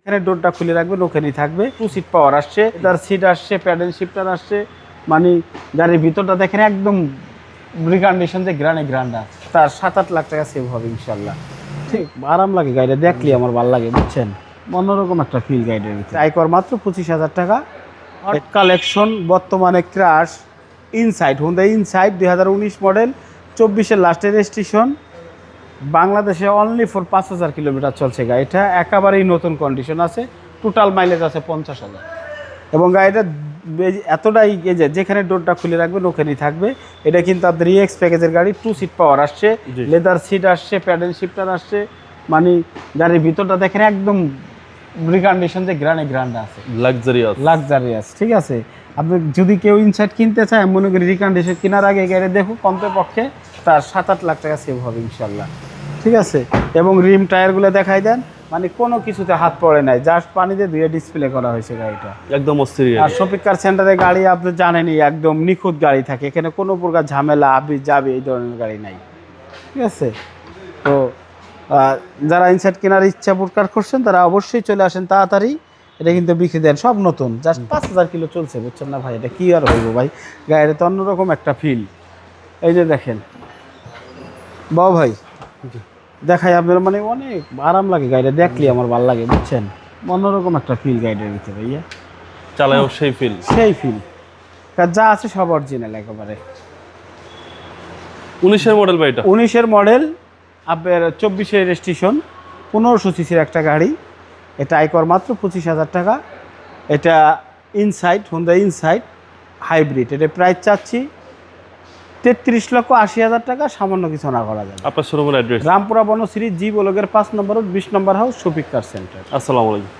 এখানে ডোরটা খুলে রাখবেন, ওখানেই থাকবে। 2 সিট পাওয়ার আসছে, তার সিট আসছে, প্যাডেল শিফটার আসছে, মানে গাড়ির ভিতরটা দেখেন একদম রিকন্ডিশন যে গ্রান্ড আছে। তার 7-8 লাখ টাকা সেভ হবে ইনশাল্লাহ। ঠিক আরাম লাগে গাড়িটা দেখলে, আমার ভালো লাগে বুঝছেন, অন্যরকম একটা ফিল গাড়ির ভিতরে। আয়কর মাত্র 25,000 টাকা। হট কালেকশন বর্তমানে ক্রাশ ইনসাইড, হুন্ডাই ইনসাইড 2019 মডেল, 24-এর লাস্টের রেজিস্ট্রেশন। বাংলাদেশে অনলি ফর 5,000 কিলোমিটার চলছে গাড়িটা, একেবারেই নতুন কন্ডিশন আছে। টোটাল মাইলেজ আছে 50,000 এবং গাড়িটা এতটাই যেখানে ডোরটা খুলে রাখবেন ওখানেই থাকবে। এটা কিন্তু আপনার ইএক্স প্যাকেজের গাড়ি, 2 সিট পাওয়ার আসছে, লেদার সিট আসছে, প্যাডেল শিফটার আসছে, মানে গাড়ির ভিতরটা দেখেন একদম রিকন্ডিশন যে গ্রান্ড আছে, লাক্সারিয়াস। ঠিক আছে, আপনি যদি কেউ ইনসাইড কিনতে চায়, মনে করি রিকন্ডিশন কেনার আগে গাড়ি দেখুন, কমপক্ষে তার 7-8 লাখ টাকা সেভ হবে ইনশাল্লাহ। ঠিক আছে, এবং রিম টায়ারগুলো দেখাই দেন, মানে কোনো কিছুতে হাত পড়ে নাই, জাস্ট পানিতে ধুয়ে ডিসপ্লে করা হয়েছে গাড়িটা, একদম অস্থির। আর শপিং কার সেন্টারে গাড়ি আপনি জানেনই একদম নিখুঁত গাড়ি থাকে, এখানে কোনো প্রকার ঝামেলা আবি যাবে এই ধরনের গাড়ি নাই। ঠিক আছে, তো যারা ইনসাইড কেনার ইচ্ছা প্রকাশ করছেন তারা অবশ্যই চলে আসেন তাড়াতাড়ি। এটা কিন্তু বিক্রি দেন সব নতুন, জাস্ট 5,000 কিলো চলছে, বুঝছেন না ভাই, এটা কি আর হইব ভাই, গাড়িতে তো অন্যরকম একটা ফিল। এই যে দেখেন বাবা ভাই, দেখাই আপনার, মানে অনেক আরাম লাগে গাড়িটা দেখলে, আমার ভালো লাগে বুঝছেন, অন্যরকম একটা ফিল গাড়িটার ভিতরে ভাইয়া, চালায়ও সেই ফিল যা আছে সব অরিজিনাল একেবারে। 19-এর মডেল ভাই, এটা 19-এর মডেল, আপনার 24-এর রেজিস্ট্রেশন, 1500 সিসির একটা গাড়ি। এটা আয়কর মাত্র 25,000 টাকা। এটা ইনসাইড, হুন্ডাই ইনসাইড হাইব্রিড। এটা প্রাইস চাচ্ছি 33,80,000 টাকা, সামান্য কিছু না করা যাবে। আপনার শোরুমের অ্যাড্রেস রামপুরা বনশ্রী জি ব্লকের 5 নম্বর 20 নম্বর হাউস, শফিক কার সেন্টার। আসসালামু আলাইকুম।